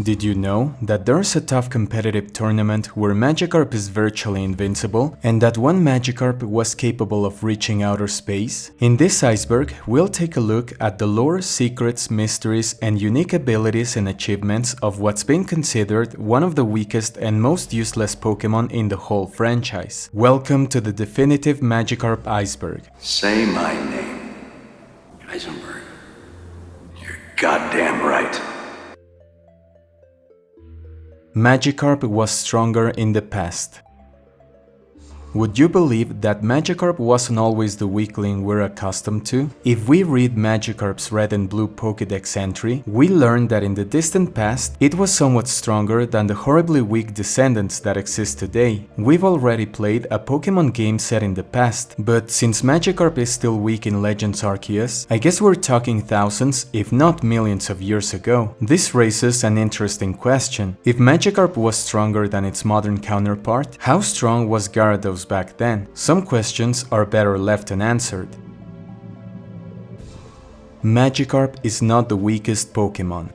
Did you know that there's a tough competitive tournament where Magikarp is virtually invincible and that one Magikarp was capable of reaching outer space? In this Iceberg, we'll take a look at the lore, secrets, mysteries, and unique abilities and achievements of what's been considered one of the weakest and most useless Pokémon in the whole franchise. Welcome to the definitive Magikarp Iceberg. Say my name, EisenBerg. You're goddamn right. Magikarp was stronger in the past. Would you believe that Magikarp wasn't always the weakling we're accustomed to? If we read Magikarp's Red and Blue Pokédex entry, we learn that in the distant past, it was somewhat stronger than the horribly weak descendants that exist today. We've already played a Pokémon game set in the past, but since Magikarp is still weak in Legends Arceus, I guess we're talking thousands, if not millions of years ago. This raises an interesting question. If Magikarp was stronger than its modern counterpart, how strong was Gyarados back then? Some questions are better left unanswered. Magikarp is not the weakest Pokémon.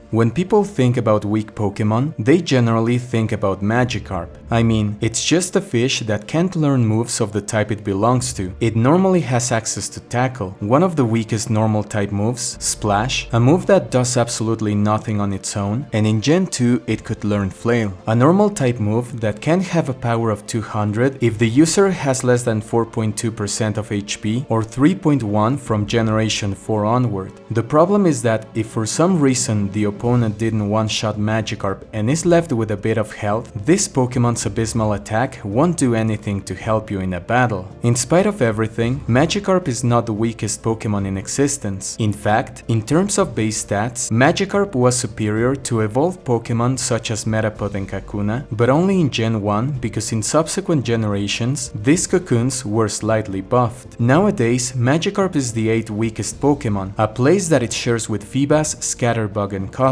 When people think about weak Pokémon, they generally think about Magikarp. I mean, it's just a fish that can't learn moves of the type it belongs to. It normally has access to Tackle, one of the weakest normal type moves, Splash, a move that does absolutely nothing on its own, and in Gen 2 it could learn Flail, a normal type move that can have a power of 200 if the user has less than 4.2% of HP or 3.1 from Generation 4 onward. The problem is that if for some reason the opponent didn't one-shot Magikarp and is left with a bit of health, this Pokémon's abysmal attack won't do anything to help you in a battle. In spite of everything, Magikarp is not the weakest Pokémon in existence. In fact, in terms of base stats, Magikarp was superior to evolved Pokémon such as Metapod and Kakuna, but only in Gen 1 because in subsequent generations, these Cocoons were slightly buffed. Nowadays, Magikarp is the 8th weakest Pokémon, a place that it shares with Feebas, Scatterbug and Cosmog.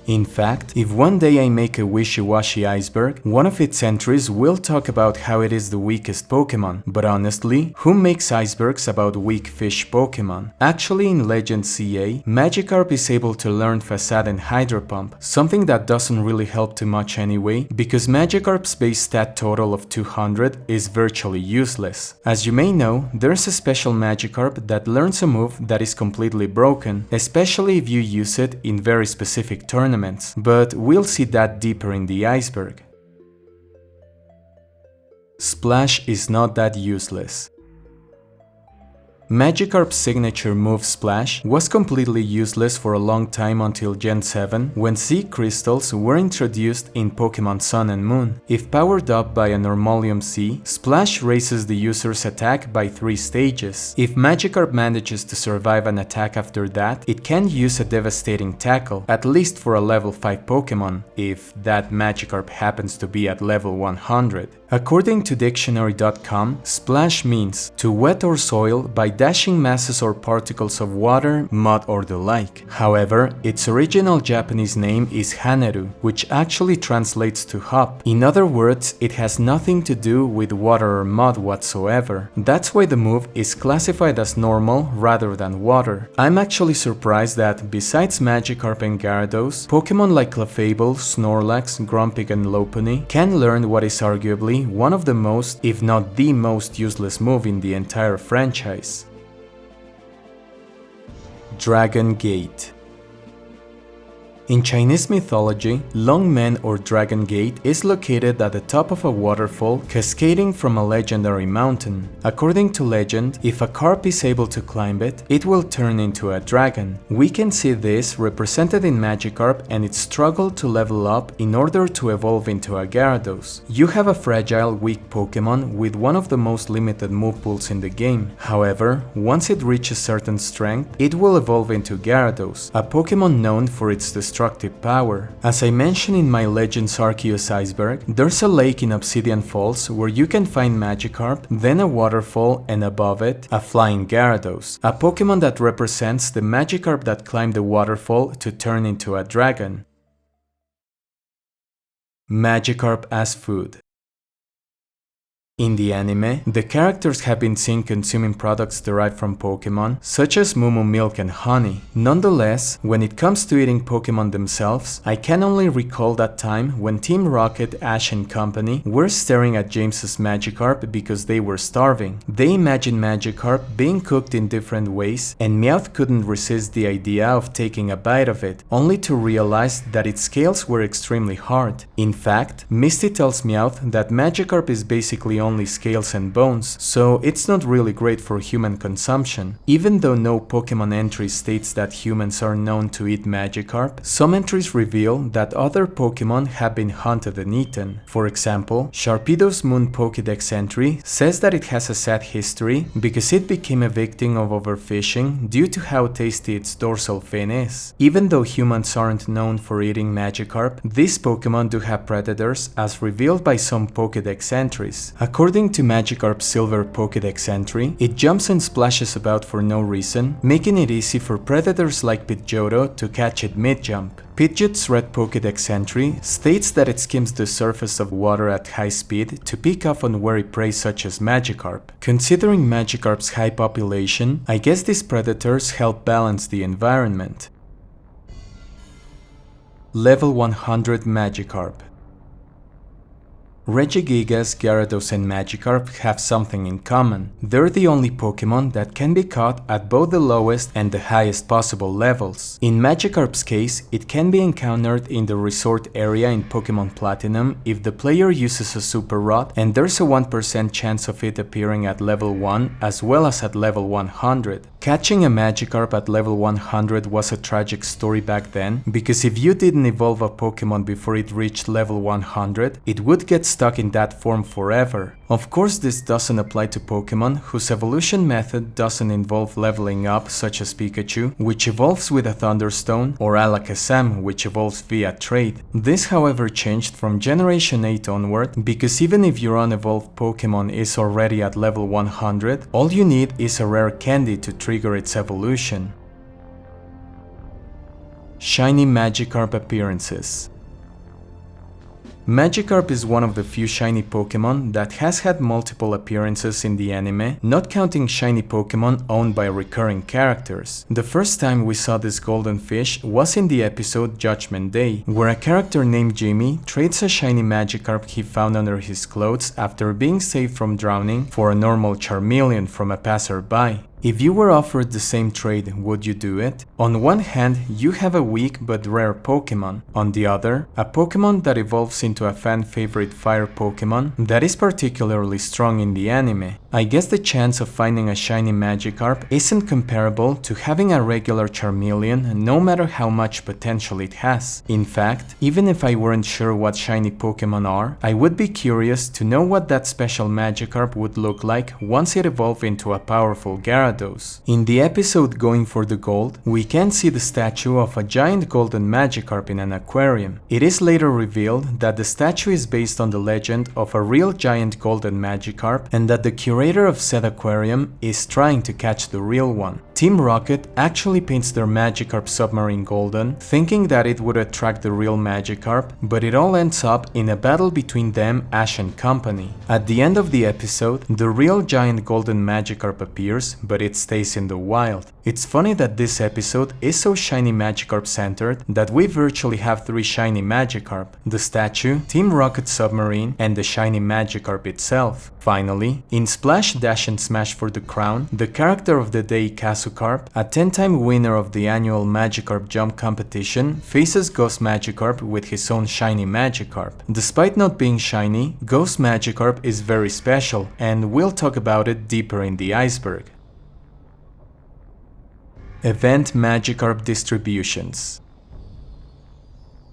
In fact, if one day I make a wishy-washy Iceberg, one of its entries will talk about how it is the weakest Pokémon, but honestly, who makes icebergs about weak fish Pokémon? Actually, in Legend CA, Magikarp is able to learn Facade and Hydro Pump, something that doesn't really help too much anyway, because Magikarp's base stat total of 200 is virtually useless. As you may know, there's a special Magikarp that learns a move that is completely broken, especially if you use it in very specific tournaments, but we'll see that deeper in the Iceberg. Splash is not that useless. Magikarp's signature move Splash was completely useless for a long time until Gen 7 when Z crystals were introduced in Pokémon Sun and Moon. If powered up by a Normalium Z, Splash raises the user's attack by 3 stages. If Magikarp manages to survive an attack after that, it can use a devastating tackle, at least for a level 5 Pokémon, if that Magikarp happens to be at level 100. According to dictionary.com, splash means to wet or soil by dashing masses or particles of water, mud or the like. However, its original Japanese name is haneru, which actually translates to hop. In other words, it has nothing to do with water or mud whatsoever. That's why the move is classified as normal rather than water. I'm actually surprised that, besides Magikarp and Gyarados, Pokémon like Clefable, Snorlax, Grumpig and Lopunny can learn what is arguably one of the most, if not the most useless move in the entire franchise. Dragon Gate. In Chinese mythology, Longmen or Dragon Gate is located at the top of a waterfall cascading from a legendary mountain. According to legend, if a carp is able to climb it, it will turn into a dragon. We can see this represented in Magikarp and its struggle to level up in order to evolve into a Gyarados. You have a fragile, weak Pokémon with one of the most limited move pools in the game. However, once it reaches certain strength, it will evolve into Gyarados, a Pokémon known for its destructive power. As I mentioned in my Legends Arceus Iceberg, there's a lake in Obsidian Falls where you can find Magikarp, then a waterfall, and above it, a flying Gyarados, a Pokémon that represents the Magikarp that climbed the waterfall to turn into a dragon. Magikarp as food. In the anime, the characters have been seen consuming products derived from Pokémon, such as Moo milk and honey. Nonetheless, when it comes to eating Pokémon themselves, I can only recall that time when Team Rocket, Ash and company were staring at James's Magikarp because they were starving. They imagined Magikarp being cooked in different ways, and Meowth couldn't resist the idea of taking a bite of it, only to realize that its scales were extremely hard. In fact, Misty tells Meowth that Magikarp is basically only scales and bones, so it's not really great for human consumption. Even though no Pokemon entry states that humans are known to eat Magikarp, some entries reveal that other Pokemon have been hunted and eaten. For example, Sharpedo's Moon Pokédex entry says that it has a sad history because it became a victim of overfishing due to how tasty its dorsal fin is. Even though humans aren't known for eating Magikarp, these Pokemon do have predators as revealed by some Pokédex entries. According to Magikarp's Silver Pokédex entry, it jumps and splashes about for no reason, making it easy for predators like Pidgeotto to catch it mid-jump. Pidgeot's Red Pokédex entry states that it skims the surface of water at high speed to pick up on wary prey such as Magikarp. Considering Magikarp's high population, I guess these predators help balance the environment. Level 100 Magikarp. Regigigas, Gyarados and Magikarp have something in common. They're the only Pokemon that can be caught at both the lowest and the highest possible levels. In Magikarp's case, it can be encountered in the resort area in Pokemon Platinum if the player uses a Super Rod, and there's a 1% chance of it appearing at level 1 as well as at level 100. Catching a Magikarp at level 100 was a tragic story back then, because if you didn't evolve a Pokemon before it reached level 100, it would get stuck in that form forever. Of course, this doesn't apply to Pokemon whose evolution method doesn't involve leveling up, such as Pikachu, which evolves with a Thunderstone, or Alakazam, which evolves via trade. This, however, changed from Generation 8 onward, because even if your unevolved Pokemon is already at level 100, all you need is a rare candy to trigger its evolution. Shiny Magikarp appearances. Magikarp is one of the few shiny Pokemon that has had multiple appearances in the anime, not counting shiny Pokemon owned by recurring characters. The first time we saw this golden fish was in the episode Judgment Day, where a character named Jimmy trades a shiny Magikarp he found under his clothes after being saved from drowning for a normal Charmeleon from a passerby. If you were offered the same trade, would you do it? On one hand, you have a weak but rare Pokemon. On the other, a Pokemon that evolves into a fan-favorite fire Pokemon that is particularly strong in the anime. I guess the chance of finding a shiny Magikarp isn't comparable to having a regular Charmeleon, no matter how much potential it has. In fact, even if I weren't sure what shiny Pokemon are, I would be curious to know what that special Magikarp would look like once it evolved into a powerful Gyarados. In the episode Going for the Gold, we can see the statue of a giant golden Magikarp in an aquarium. It is later revealed that the statue is based on the legend of a real giant golden Magikarp, and that the curator of said aquarium is trying to catch the real one. Team Rocket actually paints their Magikarp submarine golden, thinking that it would attract the real Magikarp, but it all ends up in a battle between them, Ash and company. At the end of the episode, the real giant golden Magikarp appears, but it stays in the wild. It's funny that this episode is so shiny Magikarp centered that we virtually have 3 shiny Magikarp: the statue, Team Rocket submarine, and the shiny Magikarp itself. Finally, in Splash, Dash and Smash for the Crown, the character of the day, Kazukarp, a 10-time winner of the annual Magikarp Jump competition, faces Ghost Magikarp with his own shiny Magikarp. Despite not being shiny, Ghost Magikarp is very special, and we'll talk about it deeper in the Iceberg. Event Magikarp distributions.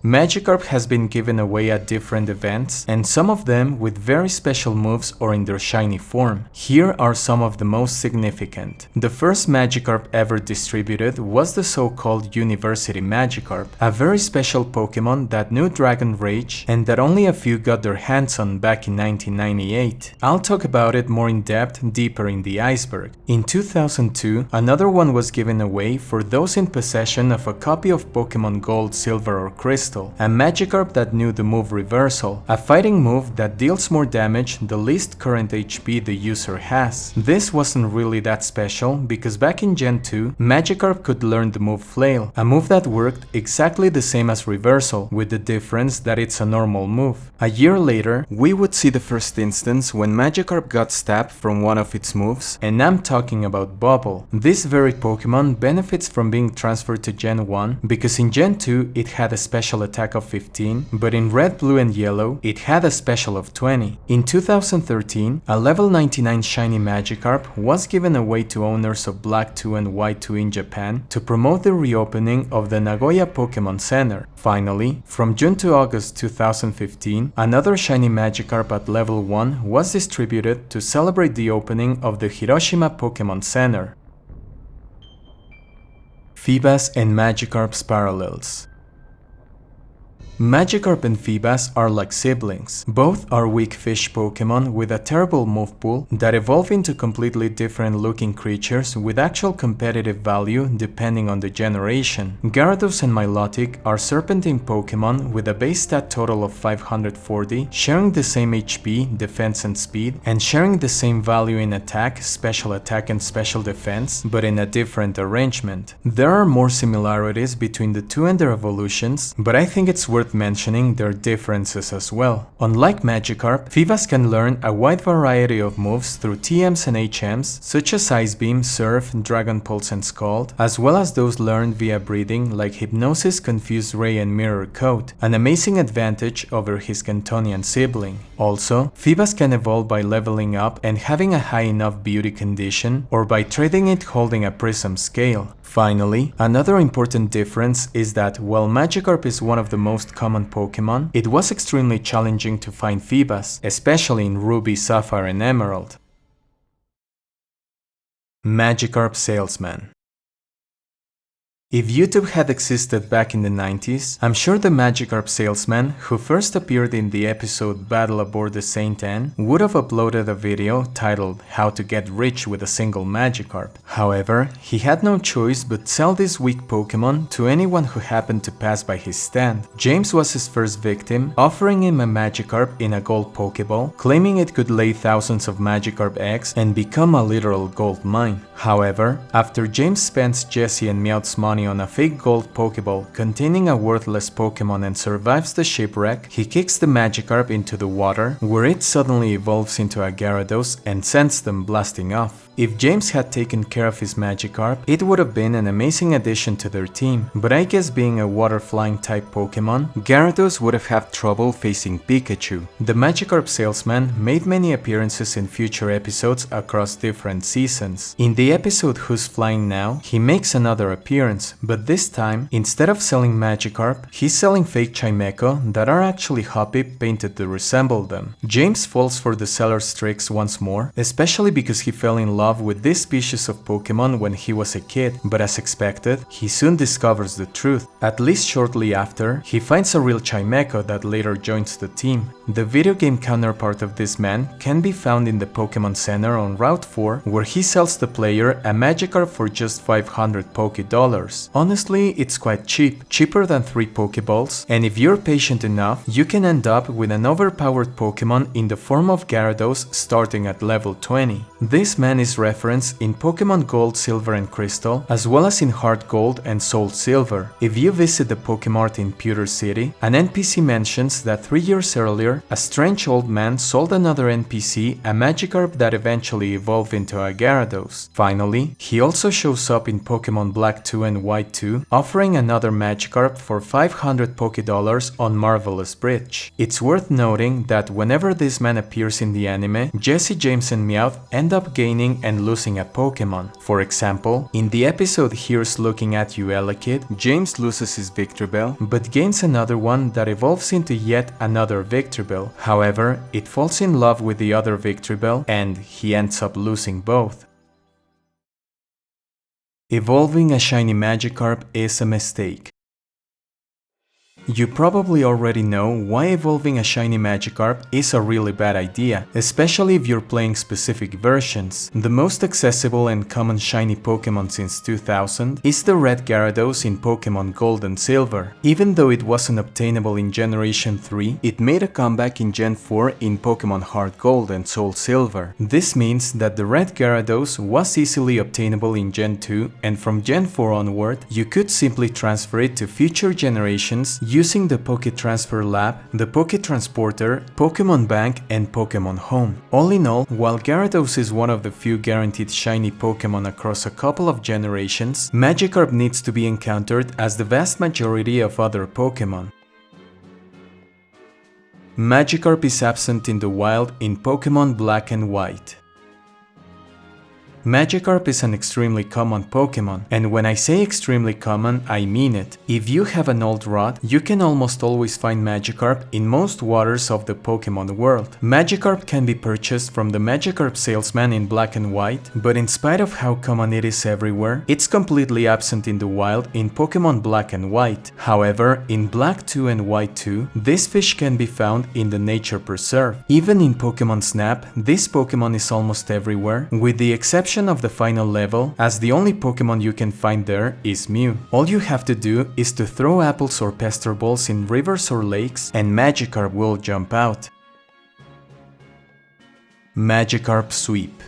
Magikarp has been given away at different events, and some of them with very special moves or in their shiny form. Here are some of the most significant. The first Magikarp ever distributed was the so-called University Magikarp, a very special Pokemon that knew Dragon Rage and that only a few got their hands on back in 1998. I'll talk about it more in depth deeper in the Iceberg. In 2002, another one was given away for those in possession of a copy of Pokemon Gold, Silver or Crystal. Crystal, a Magikarp that knew the move Reversal, a fighting move that deals more damage the least current HP the user has. This wasn't really that special because back in Gen 2, Magikarp could learn the move Flail, a move that worked exactly the same as Reversal, with the difference that it's a normal move. A year later, we would see the first instance when Magikarp got stabbed from one of its moves, and I'm talking about Bubble. This very Pokemon benefits from being transferred to Gen 1 because in Gen 2 it had a special attack of 15, but in Red, Blue and Yellow it had a special of 20. In 2013, a level 99 shiny Magikarp was given away to owners of Black 2 and White 2 in Japan to promote the reopening of the Nagoya Pokemon Center. Finally, from June to August 2015, another shiny Magikarp at level 1 was distributed to celebrate the opening of the Hiroshima Pokemon Center. Feebas and Magikarp's parallels. Magikarp and Feebas are like siblings. Both are weak fish Pokemon with a terrible move pool that evolve into completely different looking creatures with actual competitive value depending on the generation. Gyarados and Milotic are serpentine Pokemon with a base stat total of 540, sharing the same HP, defense and speed, and sharing the same value in attack, special attack and special defense, but in a different arrangement. There are more similarities between the two and their evolutions, but I think it's worth mentioning their differences as well. Unlike Magikarp, Feebas can learn a wide variety of moves through TMs and HMs such as Ice Beam, Surf, Dragon Pulse and Scald, as well as those learned via breeding like Hypnosis, Confuse Ray and Mirror Coat, an amazing advantage over his Cantonian sibling. Also, Feebas can evolve by leveling up and having a high enough beauty condition, or by trading it holding a Prism scale. Finally, another important difference is that while Magikarp is one of the most common Pokemon, it was extremely challenging to find Feebas, especially in Ruby, Sapphire and Emerald. Magikarp Salesman. If YouTube had existed back in the 90s, I'm sure the Magikarp salesman, who first appeared in the episode Battle Aboard the Saint Anne, would have uploaded a video titled How to Get Rich with a Single Magikarp. However, he had no choice but sell this weak Pokemon to anyone who happened to pass by his stand. James was his first victim, offering him a Magikarp in a gold Pokeball, claiming it could lay thousands of Magikarp eggs and become a literal gold mine. However, after James spends Jesse and Meowth's money on a fake gold Pokeball containing a worthless Pokemon and survives the shipwreck, he kicks the Magikarp into the water, where it suddenly evolves into a Gyarados and sends them blasting off. If James had taken care of his Magikarp, it would have been an amazing addition to their team, but I guess being a water-flying type Pokemon, Gyarados would have had trouble facing Pikachu. The Magikarp salesman made many appearances in future episodes across different seasons. In the episode Who's Flying Now, he makes another appearance, but this time, instead of selling Magikarp, he's selling fake Chimecho that are actually Hoppip painted to resemble them. James falls for the seller's tricks once more, especially because he fell in love with this species of Pokemon when he was a kid, but as expected, he soon discovers the truth. At least shortly after, he finds a real Chimecho that later joins the team. The video game counterpart of this man can be found in the Pokemon Center on Route 4, where he sells the player a Magikarp for just 500 Poké-dollars. Honestly, it's quite cheap, cheaper than 3 Pokeballs, and if you're patient enough, you can end up with an overpowered Pokemon in the form of Gyarados starting at level 20. This man is referenced in Pokemon Gold, Silver and Crystal, as well as in Heart Gold and Soul Silver. If you visit the Pokemart in Pewter City, an NPC mentions that 3 years earlier, a strange old man sold another NPC a Magikarp that eventually evolved into a Gyarados. Finally, he also shows up in Pokemon Black 2 and White 2, offering another Magikarp for 500 Poké-dollars on Marvelous Bridge. It's worth noting that whenever this man appears in the anime, Jesse, James and Meowth end up gaining and losing a Pokemon. For example, in the episode Here's Looking at You Elekid, James loses his Victreebel, but gains another one that evolves into yet another Victreebel. However, it falls in love with the other Victreebel and he ends up losing both. Evolving a shiny Magikarp is a mistake. You probably already know why evolving a shiny Magikarp is a really bad idea, especially if you're playing specific versions. The most accessible and common shiny Pokémon since 2000 is the red Gyarados in Pokémon Gold and Silver. Even though it wasn't obtainable in Generation 3, it made a comeback in Gen 4 in Pokémon Heart Gold and Soul Silver. This means that the red Gyarados was easily obtainable in Gen 2, and from Gen 4 onward, you could simply transfer it to future generations using the Poké Transfer Lab, the Poké Transporter, Pokémon Bank, and Pokémon Home. All in all, while Gyarados is one of the few guaranteed shiny Pokémon across a couple of generations, Magikarp needs to be encountered as the vast majority of other Pokémon. Magikarp is absent in the wild in Pokémon Black and White. Magikarp is an extremely common Pokémon, and when I say extremely common, I mean it. If you have an old rod, you can almost always find Magikarp in most waters of the Pokémon world. Magikarp can be purchased from the Magikarp Salesman in Black and White, but in spite of how common it is everywhere, it's completely absent in the wild in Pokémon Black and White. However, in Black 2 and White 2, this fish can be found in the nature preserve. Even in Pokémon Snap, this Pokémon is almost everywhere, with the exception of the final level, as the only Pokémon you can find there is Mew. All you have to do is to throw apples or pester balls in rivers or lakes, and Magikarp will jump out. Magikarp Sweep.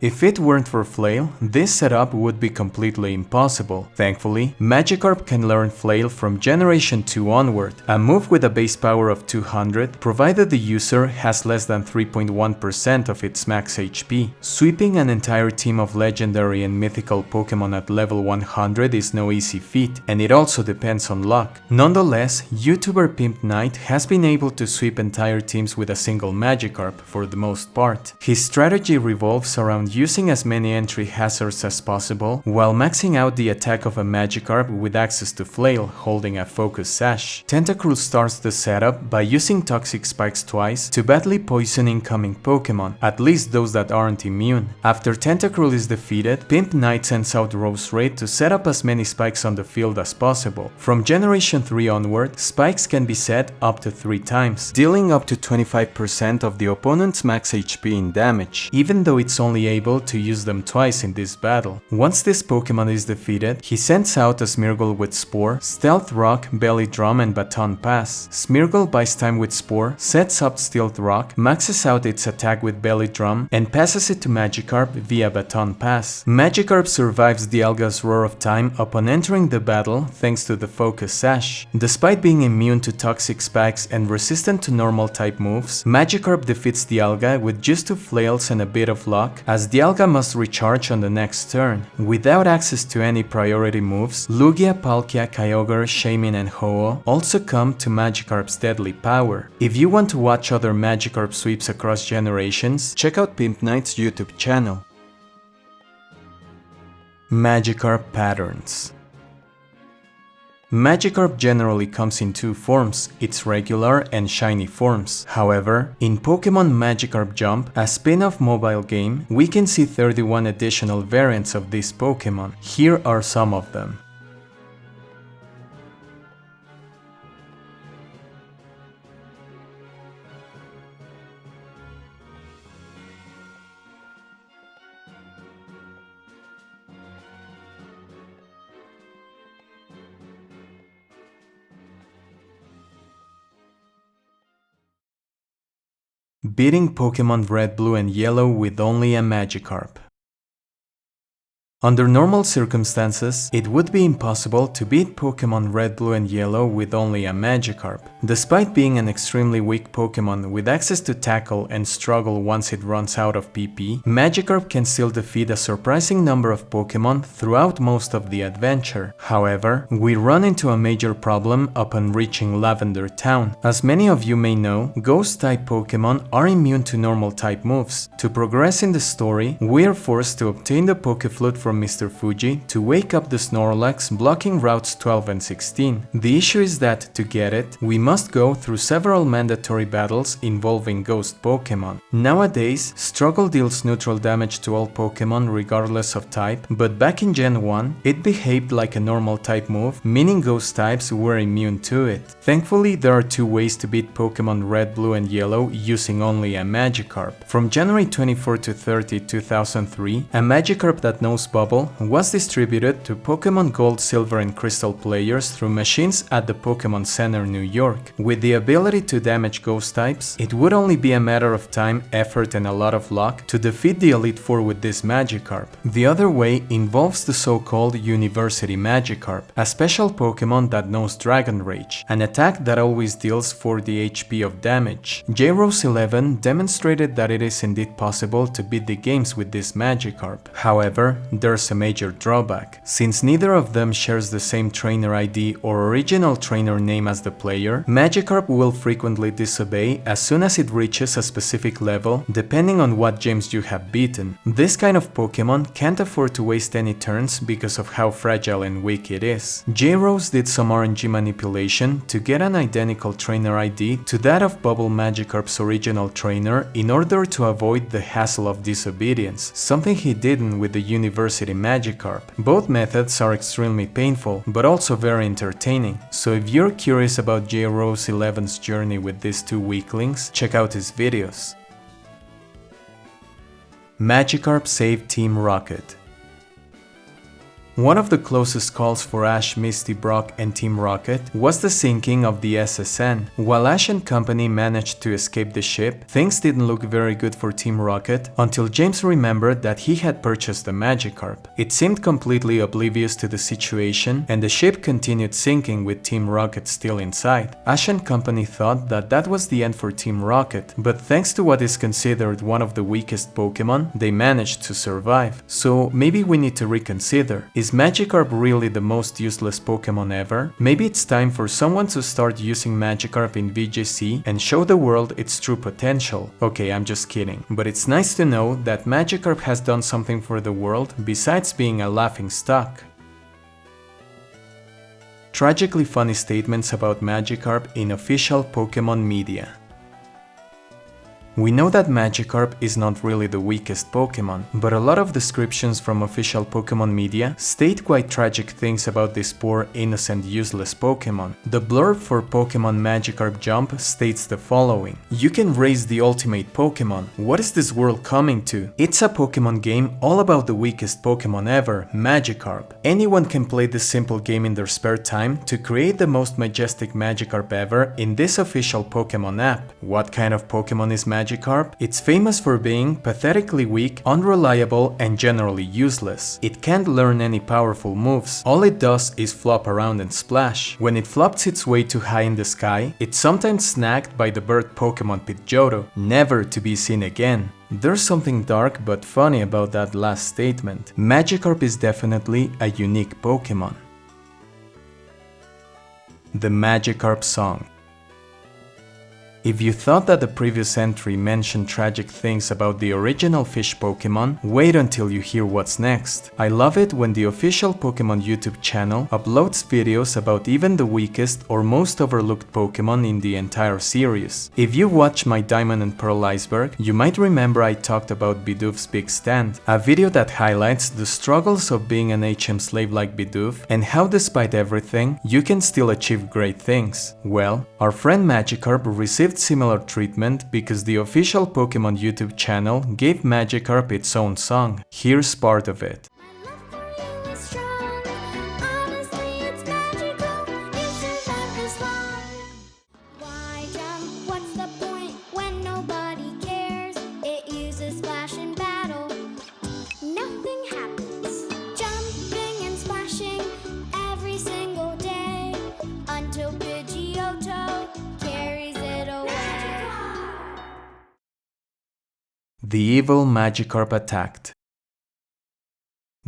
If it weren't for Flail, this setup would be completely impossible. Thankfully, Magikarp can learn Flail from Generation 2 onward, a move with a base power of 200, provided the user has less than 3.1% of its max HP. Sweeping an entire team of legendary and mythical Pokémon at level 100 is no easy feat, and it also depends on luck. Nonetheless, YouTuber PIMPNITE has been able to sweep entire teams with a single Magikarp for the most part. His strategy revolves around using as many entry hazards as possible, while maxing out the attack of a Magikarp with access to Flail, holding a Focus Sash. Tentacruel starts the setup by using Toxic Spikes twice to badly poison incoming Pokémon, at least those that aren't immune. After Tentacruel is defeated, PIMPNITE sends out Roserade to set up as many spikes on the field as possible. From Generation 3 onward, spikes can be set up to 3 times, dealing up to 25% of the opponent's max HP in damage, even though it's only able to use them twice in this battle. Once this Pokémon is defeated, he sends out a Smeargle with Spore, Stealth Rock, Belly Drum, and Baton Pass. Smeargle buys time with Spore, sets up Stealth Rock, maxes out its attack with Belly Drum, and passes it to Magikarp via Baton Pass. Magikarp survives Dialga's Roar of Time upon entering the battle thanks to the Focus Sash. Despite being immune to Toxic Spikes and resistant to normal type moves, Magikarp defeats Dialga with just 2 flails and a bit of luck, as Dialga must recharge on the next turn. Without access to any priority moves, Lugia, Palkia, Kyogre, Shaymin, and Ho-Oh all succumb to Magikarp's deadly power. If you want to watch other Magikarp sweeps across generations, check out PIMPNITE's YouTube channel. Magikarp Patterns. Magikarp generally comes in 2 forms, its regular and shiny forms. However, in Pokémon Magikarp Jump, a spin-off mobile game, we can see 31 additional variants of this Pokémon. Here are some of them. Beating Pokémon Red, Blue, and Yellow with only a Magikarp. Under normal circumstances, it would be impossible to beat Pokémon Red, Blue, and Yellow with only a Magikarp. Despite being an extremely weak Pokémon with access to tackle and struggle once it runs out of PP, Magikarp can still defeat a surprising number of Pokémon throughout most of the adventure. However, we run into a major problem upon reaching Lavender Town. As many of you may know, Ghost-type Pokémon are immune to normal type moves. To progress in the story, we are forced to obtain the Pokéflute from from Mr. Fuji to wake up the Snorlax, blocking routes 12 and 16. The issue is that, to get it, we must go through several mandatory battles involving ghost Pokémon. Nowadays, Struggle deals neutral damage to all Pokémon regardless of type, but back in Gen 1, it behaved like a normal type move, meaning ghost types were immune to it. Thankfully, there are two ways to beat Pokémon Red, Blue and Yellow using only a Magikarp. From January 24 to 30, 2003, a Magikarp that knows Bubble was distributed to Pokémon Gold, Silver and Crystal players through machines at the Pokémon Center, New York. With the ability to damage ghost types, it would only be a matter of time, effort and a lot of luck to defeat the Elite Four with this Magikarp. The other way involves the so-called University Magikarp, a special Pokémon that knows Dragon Rage, an attack that always deals 40 HP of damage. Gyarados 11 demonstrated that it is indeed possible to beat the games with this Magikarp. However, there's a major drawback. Since neither of them shares the same trainer ID or original trainer name as the player, Magikarp will frequently disobey as soon as it reaches a specific level, depending on what gyms you have beaten. This kind of Pokémon can't afford to waste any turns because of how fragile and weak it is. Gyarados did some RNG manipulation to get an identical trainer ID to that of Bubble Magikarp's original trainer in order to avoid the hassle of disobedience, something he didn't with the University Magikarp. Both methods are extremely painful, but also very entertaining, so if you're curious about Gyarados 11's journey with these two weaklings, check out his videos. Magikarp saved Team Rocket. One of the closest calls for Ash, Misty, Brock and Team Rocket was the sinking of the SSN. While Ash and company managed to escape the ship, things didn't look very good for Team Rocket until James remembered that he had purchased a Magikarp. It seemed completely oblivious to the situation and the ship continued sinking with Team Rocket still inside. Ash and company thought that that was the end for Team Rocket, but thanks to what is considered one of the weakest Pokémon, they managed to survive. So maybe we need to reconsider. Is Magikarp really the most useless Pokémon ever? Maybe it's time for someone to start using Magikarp in VGC and show the world its true potential. Okay, I'm just kidding. But it's nice to know that Magikarp has done something for the world besides being a laughingstock. Tragically funny statements about Magikarp in official Pokémon media. We know that Magikarp is not really the weakest Pokémon, but a lot of descriptions from official Pokémon media state quite tragic things about this poor, innocent, useless Pokémon. The blurb for Pokémon Magikarp Jump states the following: "You can raise the ultimate Pokémon. What is this world coming to? It's a Pokémon game all about the weakest Pokémon ever, Magikarp. Anyone can play this simple game in their spare time to create the most majestic Magikarp ever in this official Pokémon app. What kind of Pokémon is Magikarp? It's famous for being pathetically weak, unreliable and generally useless. It can't learn any powerful moves. All it does is flop around and splash. When it flops its way too high in the sky, it's sometimes snagged by the bird Pokémon Pidgeotto, never to be seen again." There's something dark but funny about that last statement. Magikarp is definitely a unique Pokémon. The Magikarp Song. If you thought that the previous entry mentioned tragic things about the original fish Pokémon, wait until you hear what's next. I love it when the official Pokémon YouTube channel uploads videos about even the weakest or most overlooked Pokémon in the entire series. If you watch my Diamond and Pearl Iceberg, you might remember I talked about Bidoof's Big Stand, a video that highlights the struggles of being an HM slave like Bidoof and how despite everything, you can still achieve great things. Well, our friend Magikarp received similar treatment because the official Pokémon YouTube channel gave Magikarp its own song. Here's part of it. The evil Magikarp attacked.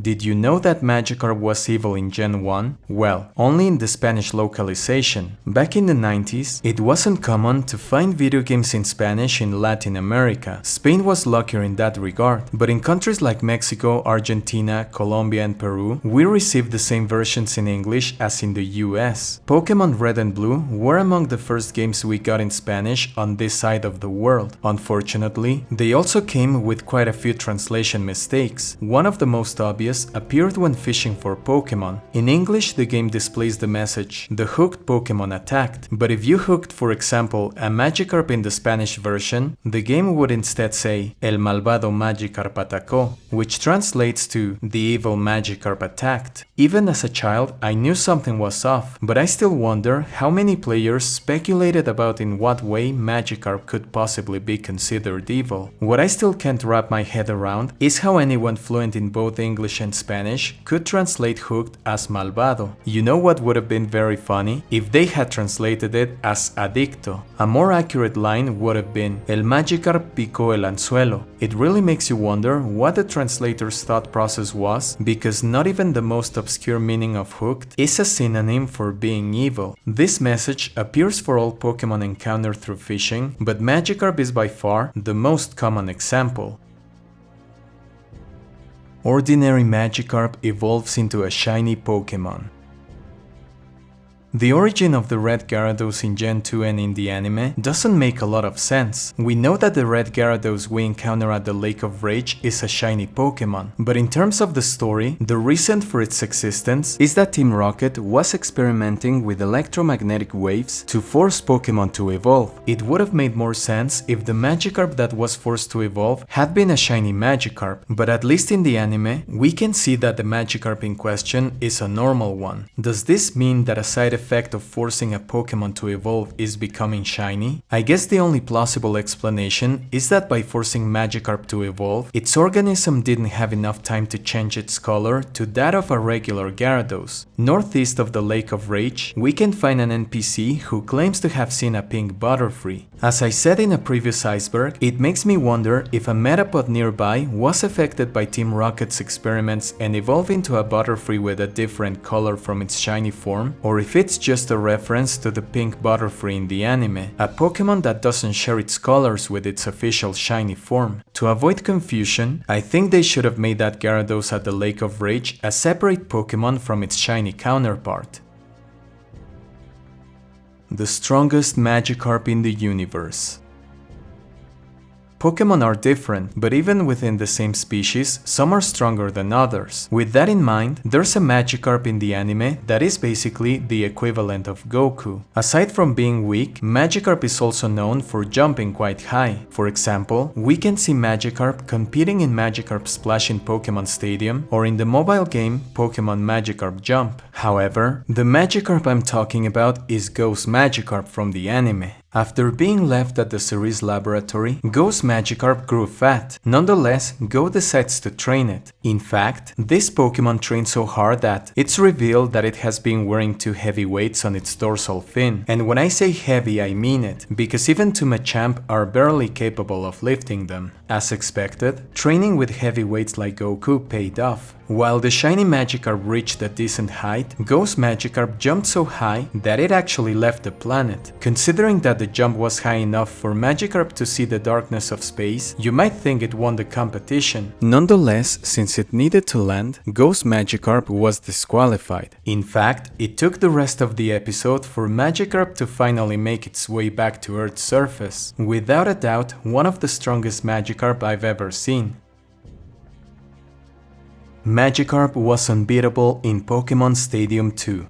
Did you know that Magikarp was evil in Gen 1? Well, only in the Spanish localization. Back in the 90s, it wasn't common to find video games in Spanish in Latin America. Spain was luckier in that regard, but in countries like Mexico, Argentina, Colombia and Peru, we received the same versions in English as in the US. Pokémon Red and Blue were among the first games we got in Spanish on this side of the world. Unfortunately, they also came with quite a few translation mistakes. One of the most obvious appeared when fishing for Pokémon. In English, the game displays the message, "The hooked Pokémon attacked," but if you hooked, for example, a Magikarp in the Spanish version, the game would instead say, "El malvado Magikarp atacó," which translates to, "The evil Magikarp attacked." Even as a child, I knew something was off, but I still wonder how many players speculated about in what way Magikarp could possibly be considered evil. What I still can't wrap my head around is how anyone fluent in both English and Spanish could translate hooked as malvado. You know what would have been very funny? If they had translated it as adicto. A more accurate line would have been, "El Magikarp picó el anzuelo." It really makes you wonder what the translator's thought process was, because not even the most obscure meaning of hooked is a synonym for being evil. This message appears for all Pokémon encountered through fishing, but Magikarp is by far the most common example. Ordinary Magikarp evolves into a shiny Pokémon. The origin of the red Gyarados in Gen 2 and in the anime doesn't make a lot of sense. We know that the red Gyarados we encounter at the Lake of Rage is a shiny Pokémon, but in terms of the story, the reason for its existence is that Team Rocket was experimenting with electromagnetic waves to force Pokémon to evolve. It would have made more sense if the Magikarp that was forced to evolve had been a shiny Magikarp, but at least in the anime, we can see that the Magikarp in question is a normal one. Does this mean that a side effect of forcing a Pokémon to evolve is becoming shiny? I guess the only plausible explanation is that by forcing Magikarp to evolve, its organism didn't have enough time to change its color to that of a regular Gyarados. Northeast of the Lake of Rage, we can find an NPC who claims to have seen a pink Butterfree. As I said in a previous Iceberg, it makes me wonder if a Metapod nearby was affected by Team Rocket's experiments and evolved into a Butterfree with a different color from its shiny form, or if it's just a reference to the pink Butterfree in the anime, a Pokémon that doesn't share its colors with its official shiny form. To avoid confusion, I think they should have made that Gyarados at the Lake of Rage a separate Pokémon from its shiny counterpart. The strongest Magikarp in the universe. Pokémon are different, but even within the same species, some are stronger than others. With that in mind, there's a Magikarp in the anime that is basically the equivalent of Goku. Aside from being weak, Magikarp is also known for jumping quite high. For example, we can see Magikarp competing in Magikarp Splash in Pokémon Stadium or in the mobile game Pokémon Magikarp Jump. However, the Magikarp I'm talking about is Go's Magikarp from the anime. After being left at the Cerise laboratory, Go's Magikarp grew fat. Nonetheless, Go decides to train it. In fact, this Pokémon trains so hard that it's revealed that it has been wearing 2 heavy weights on its dorsal fin. And when I say heavy, I mean it, because even 2 Machamp are barely capable of lifting them. As expected, training with heavy weights like Goku paid off. While the shiny Magikarp reached a decent height, Go's Magikarp jumped so high that it actually left the planet. Considering that the jump was high enough for Magikarp to see the darkness of space, you might think it won the competition. Nonetheless, since it needed to land, Go's Magikarp was disqualified. In fact, it took the rest of the episode for Magikarp to finally make its way back to Earth's surface. Without a doubt, one of the strongest Magikarp I've ever seen. Magikarp was unbeatable in Pokémon Stadium 2.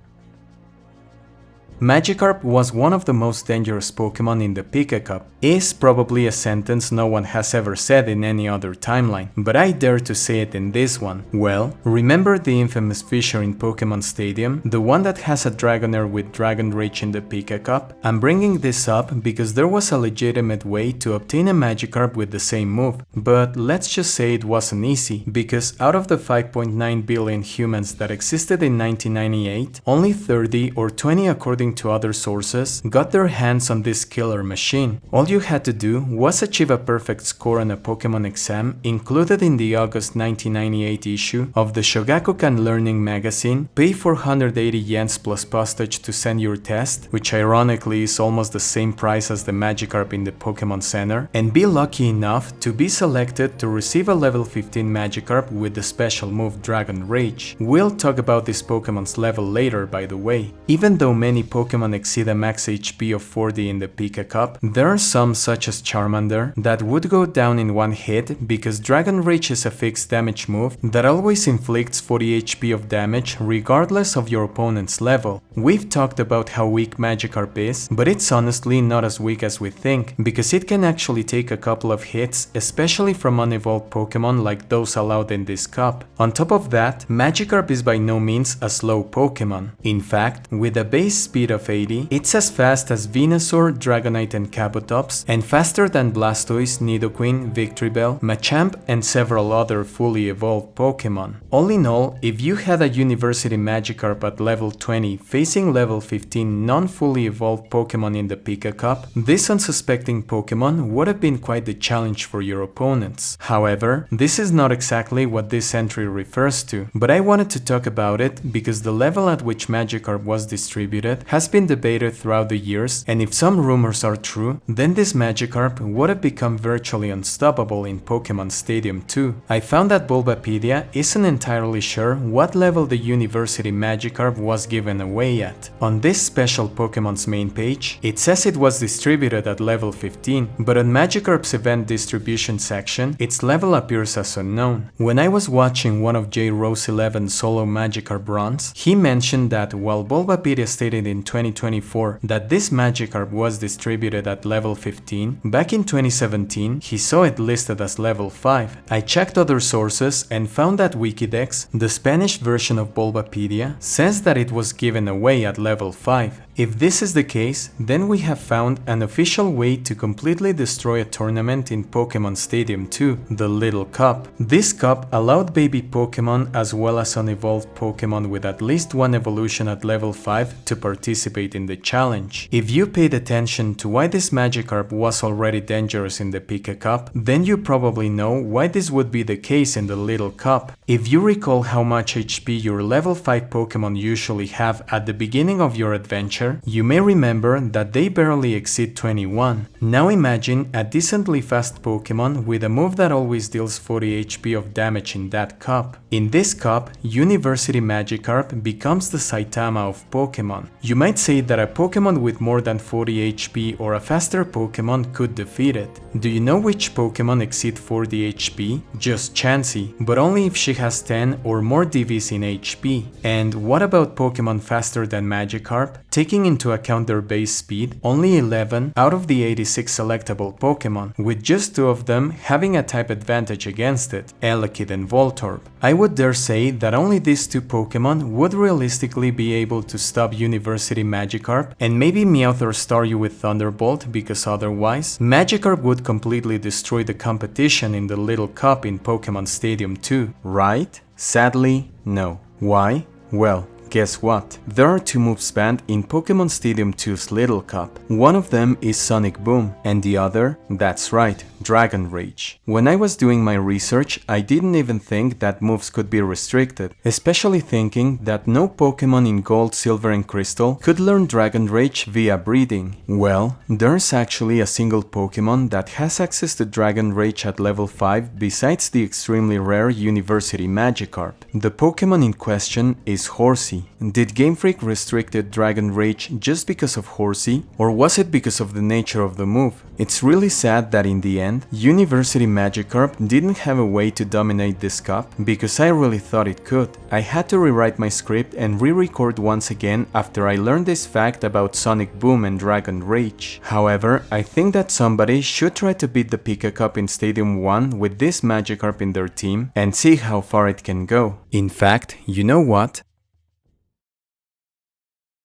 Magikarp was one of the most dangerous Pokémon in the Pika Cup. Is probably a sentence no one has ever said in any other timeline, but I dare to say it in this one. Well, remember the infamous fissure in Pokémon Stadium, the one that has a Dragonair with Dragon Rage in the Pika Cup? I'm bringing this up because there was a legitimate way to obtain a Magikarp with the same move, but let's just say it wasn't easy, because out of the 5.9 billion humans that existed in 1998, only 30 or 20 according according to other sources, got their hands on this killer machine. All you had to do was achieve a perfect score on a Pokémon exam included in the August 1998 issue of the Shogakukan Learning magazine, pay 480 yens plus postage to send your test, which ironically is almost the same price as the Magikarp in the Pokémon Center, and be lucky enough to be selected to receive a level 15 Magikarp with the special move Dragon Rage. We'll talk about this Pokémon's level later, by the way. Even though many Pokémon exceed a max HP of 40 in the Pika Cup, there are some such as Charmander that would go down in one hit because Dragon Rage is a fixed damage move that always inflicts 40 HP of damage regardless of your opponent's level. We've talked about how weak Magikarp is, but it's honestly not as weak as we think, because it can actually take a couple of hits, especially from unevolved Pokémon like those allowed in this cup. On top of that, Magikarp is by no means a slow Pokémon. In fact, with a base speed of 80, it's as fast as Venusaur, Dragonite and Kabutops, and faster than Blastoise, Nidoqueen, Victreebel, Machamp and several other fully evolved Pokémon. All in all, if you had a University Magikarp at level 20 facing level 15 non-fully evolved Pokémon in the Pika Cup, this unsuspecting Pokémon would have been quite the challenge for your opponents. However, this is not exactly what this entry refers to, but I wanted to talk about it because the level at which Magikarp was distributed has been debated throughout the years, and if some rumors are true, then this Magikarp would have become virtually unstoppable in Pokémon Stadium 2. I found that Bulbapedia isn't entirely sure what level the University Magikarp was given away at. On this special Pokémon's main page, it says it was distributed at level 15, but on Magikarp's event distribution section, its level appears as unknown. When I was watching one of J. Rose 11's solo Magikarp runs, he mentioned that while Bulbapedia stated in 2024 that this Magikarp was distributed at level 15, back in 2017 he saw it listed as level 5. I checked other sources and found that Wikidex, the Spanish version of Bulbapedia, says that it was given away at level 5. If this is the case, then we have found an official way to completely destroy a tournament in Pokémon Stadium 2, the Little Cup. This cup allowed baby Pokémon as well as unevolved Pokémon with at least one evolution at level 5 to participate in the challenge. If you paid attention to why this Magikarp was already dangerous in the Pika Cup, then you probably know why this would be the case in the Little Cup. If you recall how much HP your level 5 Pokémon usually have at the beginning of your adventure, you may remember that they barely exceed 21. Now imagine a decently fast Pokémon with a move that always deals 40 HP of damage in that cup. In this cup, University Magikarp becomes the Saitama of Pokémon. You might say that a Pokémon with more than 40 HP or a faster Pokémon could defeat it. Do you know which Pokémon exceed 40 HP? Just Chansey, but only if she has 10 or more DVs in HP. And what about Pokémon faster than Magikarp? Taking into account their base speed, only 11 out of the 86 selectable Pokémon, with just 2 of them having a type advantage against it, Elekid and Voltorb. I would dare say that only these 2 Pokémon would realistically be able to stop University Magikarp, and maybe Meowth or Staryu with Thunderbolt, because otherwise, Magikarp would completely destroy the competition in the Little Cup in Pokémon Stadium 2, right? Sadly, no. Why? Well, guess what? There are 2 moves banned in Pokémon Stadium 2's Little Cup. One of them is Sonic Boom, and the other, that's right, Dragon Rage. When I was doing my research, I didn't even think that moves could be restricted, especially thinking that no Pokémon in Gold, Silver and Crystal could learn Dragon Rage via breeding. Well, there's actually a single Pokémon that has access to Dragon Rage at level 5 besides the extremely rare University Magikarp. The Pokémon in question is Horsey. Did Game Freak restricted Dragon Rage just because of Horsey, or was it because of the nature of the move? It's really sad that in the end, University Magikarp didn't have a way to dominate this cup, because I really thought it could. I had to rewrite my script and re-record once again after I learned this fact about Sonic Boom and Dragon Rage. However, I think that somebody should try to beat the Pika Cup in Stadium 1 with this Magikarp in their team and see how far it can go. In fact, you know what?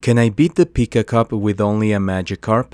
Can I beat the Pika Cup with only a Magikarp?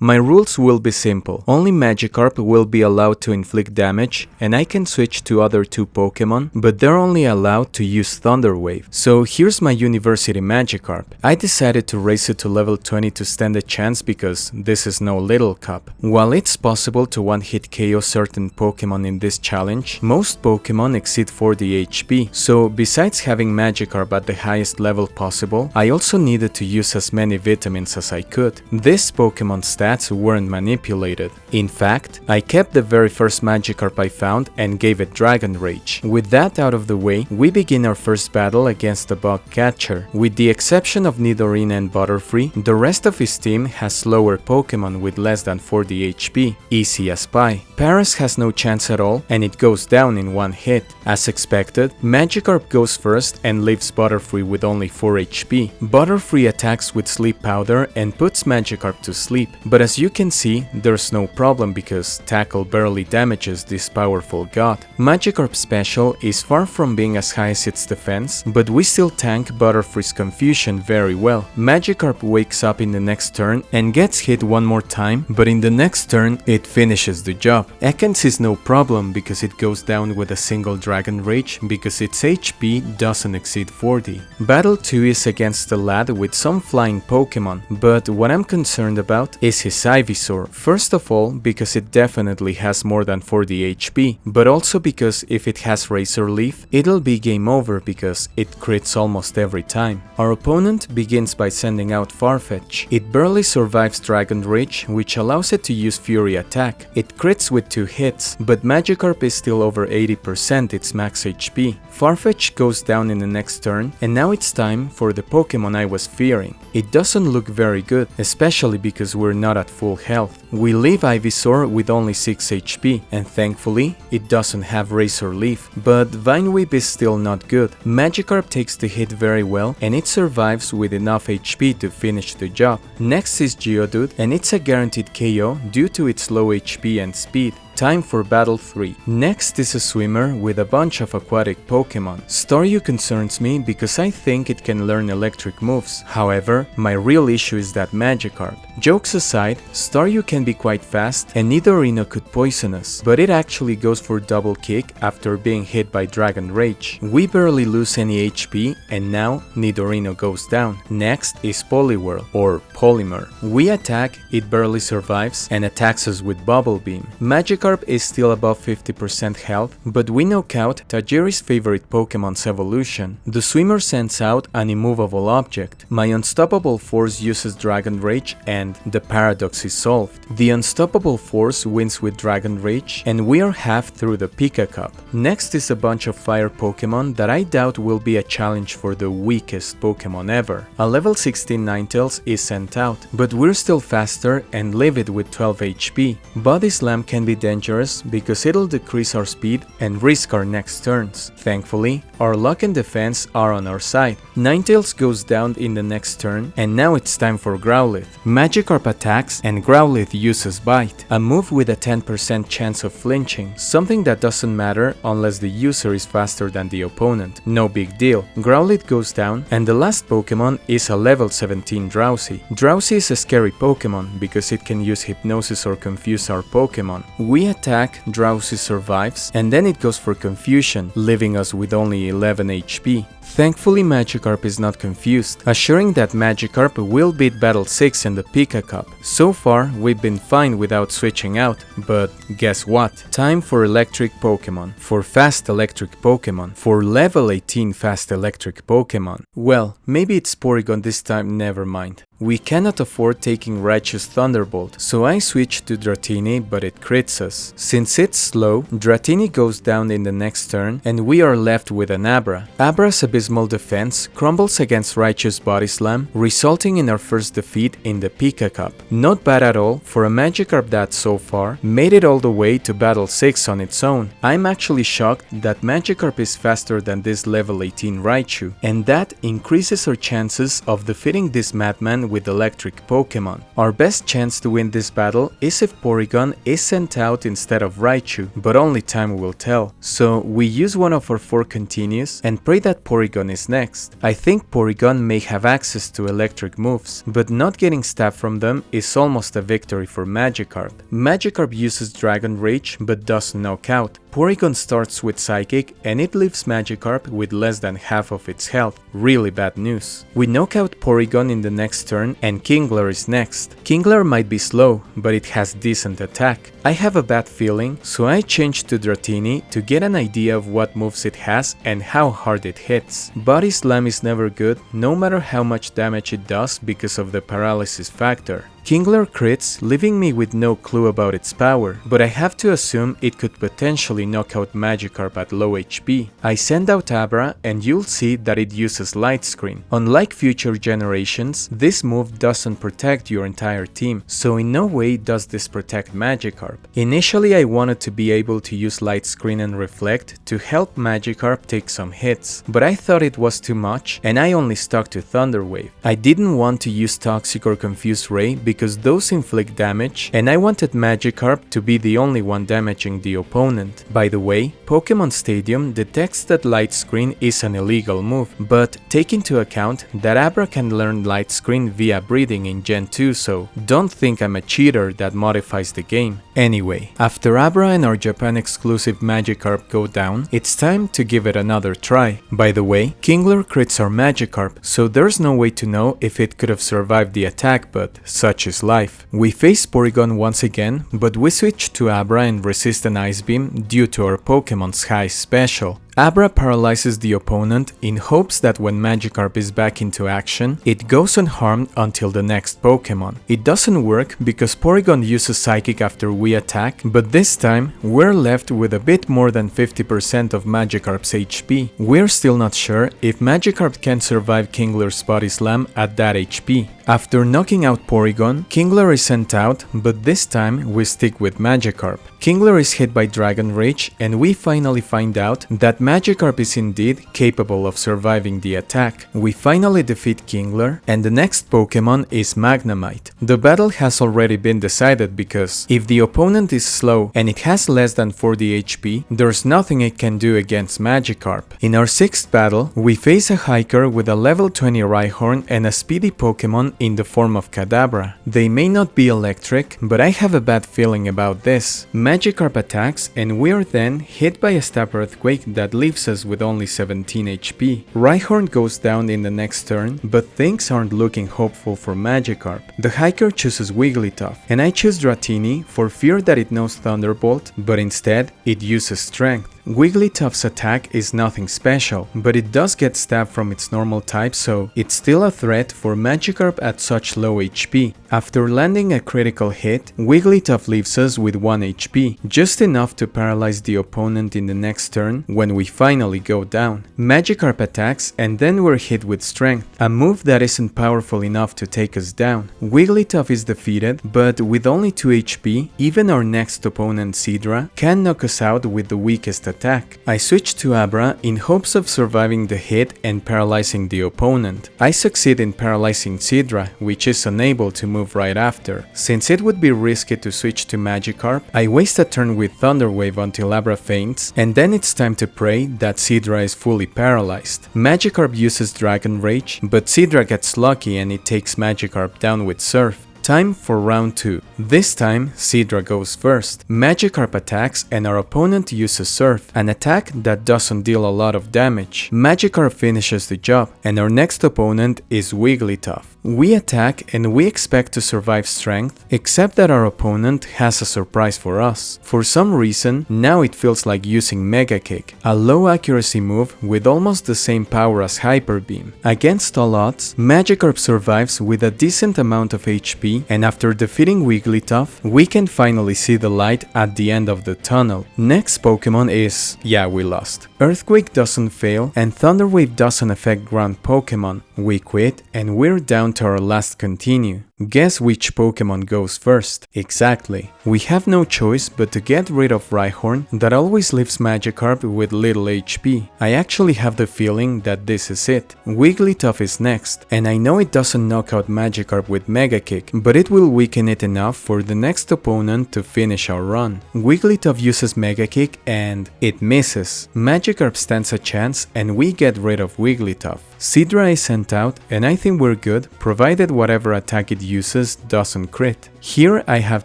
My rules will be simple. Only Magikarp will be allowed to inflict damage, and I can switch to other 2 Pokémon, but they're only allowed to use Thunder Wave. So here's my University Magikarp. I decided to raise it to level 20 to stand a chance because this is no little cup. While it's possible to one-hit KO certain Pokémon in this challenge, most Pokémon exceed 40 HP, so besides having Magikarp at the highest level possible, I also needed to use as many vitamins as I could. This Pokémon stats weren't manipulated. In fact, I kept the very first Magikarp I found and gave it Dragon Rage. With that out of the way, we begin our first battle against the Bug Catcher. With the exception of Nidorina and Butterfree, the rest of his team has slower Pokémon with less than 40 HP, easy as pie. Paras has no chance at all and it goes down in one hit. As expected, Magikarp goes first and leaves Butterfree with only 4 HP. Butterfree attacks with Sleep Powder and puts Magikarp to sleep, but as you can see, there's no problem because Tackle barely damages this powerful god. Magikarp's special is far from being as high as its defense, but we still tank Butterfree's confusion very well. Magikarp wakes up in the next turn and gets hit one more time, but in the next turn it finishes the job. Ekans is no problem because it goes down with a single Dragon Rage because its HP doesn't exceed 40. Battle 2 is against a lad with some flying Pokémon, but what I'm concerned about is his Ivysaur. First of all, because it definitely has more than 40 HP, but also because if it has Razor Leaf, it'll be game over because it crits almost every time. Our opponent begins by sending out Farfetch. It barely survives Dragon Rage, which allows it to use Fury Attack. It crits with 2 hits, but Magikarp is still over 80% its max HP. Farfetch goes down in the next turn, and now it's time for the Pokémon I was fearing. It doesn't look very good, especially because we're not at full health. We leave Ivysaur with only 6 HP, and thankfully, it doesn't have Razor Leaf. But Vine Whip is still not good. Magikarp takes the hit very well, and it survives with enough HP to finish the job. Next is Geodude, and it's a guaranteed KO due to its low HP and speed. Time for Battle 3. Next is a swimmer with a bunch of aquatic Pokémon. Staryu concerns me because I think it can learn electric moves. However, my real issue is that Magikarp. Jokes aside, Staryu can be quite fast and Nidorino could poison us, but it actually goes for double kick after being hit by Dragon Rage. We barely lose any HP and now Nidorino goes down. Next is Poliwhirl or Polymer. We attack, it barely survives and attacks us with Bubble Beam. Magikarp is still above 50% health, but we knock out Tajiri's favorite Pokemon's evolution. The swimmer sends out an immovable object. My Unstoppable Force uses Dragon Rage and the paradox is solved. The Unstoppable Force wins with Dragon Rage and we are half through the Pika Cup. Next is a bunch of fire Pokemon that I doubt will be a challenge for the weakest Pokemon ever. A level 16 Ninetales is sent out, but we're still faster and leave it with 12 HP. Body Slam can be dangerous because it'll decrease our speed and risk our next turns. Thankfully, our luck and defense are on our side. Ninetales goes down in the next turn and now it's time for Growlithe. Magikarp attacks and Growlithe uses Bite, a move with a 10% chance of flinching, something that doesn't matter unless the user is faster than the opponent. No big deal. Growlithe goes down and the last Pokemon is a level 17 Drowsy. Drowsy is a scary Pokemon because it can use Hypnosis or confuse our Pokemon. We attack, Drowsy survives, and then it goes for Confusion, leaving us with only 11 HP. Thankfully, Magikarp is not confused, assuring that Magikarp will beat Battle 6 in the Pika Cup. So far, we've been fine without switching out, but guess what? Time for electric Pokemon, for fast electric Pokemon, for level 18 fast electric Pokemon. Well, maybe it's Porygon this time, never mind. We cannot afford taking Raichu's Thunderbolt, so I switch to Dratini, but it crits us. Since it's slow, Dratini goes down in the next turn, and we are left with an Abra. Abra's abysmal defense crumbles against Raichu's Body Slam, resulting in our first defeat in the Pika Cup. Not bad at all for a Magikarp that so far made it all the way to Battle 6 on its own. I'm actually shocked that Magikarp is faster than this level 18 Raichu, and that increases our chances of defeating this madman with electric Pokemon. Our best chance to win this battle is if Porygon is sent out instead of Raichu, but only time will tell. So we use one of our 4 continues and pray that Porygon Porygon is next. I think Porygon may have access to electric moves, but not getting stabbed from them is almost a victory for Magikarp. Magikarp uses Dragon Rage but doesn't knock out. Porygon starts with Psychic and it leaves Magikarp with less than half of its health. Really bad news. We knock out Porygon in the next turn and Kingler is next. Kingler might be slow, but it has decent attack. I have a bad feeling, so I changed to Dratini to get an idea of what moves it has and how hard it hits. Body Slam is never good, no matter how much damage it does because of the paralysis factor. Kingler crits, leaving me with no clue about its power, but I have to assume it could potentially knock out Magikarp at low HP. I send out Abra and you'll see that it uses Light Screen. Unlike future generations, this move doesn't protect your entire team, so in no way does this protect Magikarp. Initially I wanted to be able to use Light Screen and Reflect to help Magikarp take some hits, but I thought it was too much and I only stuck to Thunder Wave. I didn't want to use Toxic or Confuse Ray because those inflict damage, and I wanted Magikarp to be the only one damaging the opponent. By the way, Pokémon Stadium detects that Light Screen is an illegal move, but take into account that Abra can learn Light Screen via breeding in Gen 2, so don't think I'm a cheater that modifies the game. Anyway, after Abra and our Japan exclusive Magikarp go down, it's time to give it another try. By the way, Kingler crits our Magikarp, so there's no way to know if it could have survived the attack, but such is life. We face Porygon once again, but we switch to Abra and resist an Ice Beam due to our Pokemon's high special. Abra paralyzes the opponent in hopes that when Magikarp is back into action, it goes unharmed until the next Pokemon. It doesn't work because Porygon uses Psychic after we attack, but this time we're left with a bit more than 50% of Magikarp's HP. We're still not sure if Magikarp can survive Kingler's Body Slam at that HP. After knocking out Porygon, Kingler is sent out, but this time we stick with Magikarp. Kingler is hit by Dragon Rage and we finally find out that Magikarp is indeed capable of surviving the attack. We finally defeat Kingler and the next Pokemon is Magnemite. The battle has already been decided because if the opponent is slow and it has less than 40 HP, there's nothing it can do against Magikarp. In our 6th battle, we face a hiker with a level 20 Rhyhorn and a speedy Pokemon in the form of Kadabra. They may not be electric, but I have a bad feeling about this. Magikarp attacks and we are then hit by a Stab Earthquake that leaves us with only 17 HP. Rhyhorn goes down in the next turn, but things aren't looking hopeful for Magikarp. The hiker chooses Wigglytuff, and I choose Dratini for fear that it knows Thunderbolt, but instead it uses Strength. Wigglytuff's attack is nothing special, but it does get stabbed from its normal type, so it's still a threat for Magikarp at such low HP. After landing a critical hit, Wigglytuff leaves us with 1 HP, just enough to paralyze the opponent in the next turn when we finally go down. Magikarp attacks and then we're hit with Strength, a move that isn't powerful enough to take us down. Wigglytuff is defeated, but with only 2 HP, even our next opponent Seadra can knock us out with the weakest attack. I switch to Abra in hopes of surviving the hit and paralyzing the opponent. I succeed in paralyzing Seadra, which is unable to move right after. Since it would be risky to switch to Magikarp, I waste a turn with Thunder Wave until Abra faints, and then it's time to pray that Seadra is fully paralyzed. Magikarp uses Dragon Rage, but Seadra gets lucky and it takes Magikarp down with Surf. Time for round 2. This time, Seadra goes first. Magikarp attacks and our opponent uses Surf, an attack that doesn't deal a lot of damage. Magikarp finishes the job, and our next opponent is Wigglytuff. We attack and we expect to survive Strength, except that our opponent has a surprise for us. For some reason, now it feels like using Mega Kick, a low accuracy move with almost the same power as Hyper Beam. Against all odds, Magikarp survives with a decent amount of HP, and after defeating Wigglytuff, we can finally see the light at the end of the tunnel. Next Pokemon is... yeah, we lost. Earthquake doesn't fail, and Thunder Wave doesn't affect ground Pokemon. We quit and we're down to our last continue. Guess which Pokemon goes first? Exactly. We have no choice but to get rid of Rhyhorn that always leaves Magikarp with little HP. I actually have the feeling that this is it. Wigglytuff is next, and I know it doesn't knock out Magikarp with Mega Kick, but it will weaken it enough for the next opponent to finish our run. Wigglytuff uses Mega Kick and it misses. Magikarp stands a chance and we get rid of Wigglytuff. Seadra is sent out and I think we're good provided whatever attack it uses doesn't crit. Here I have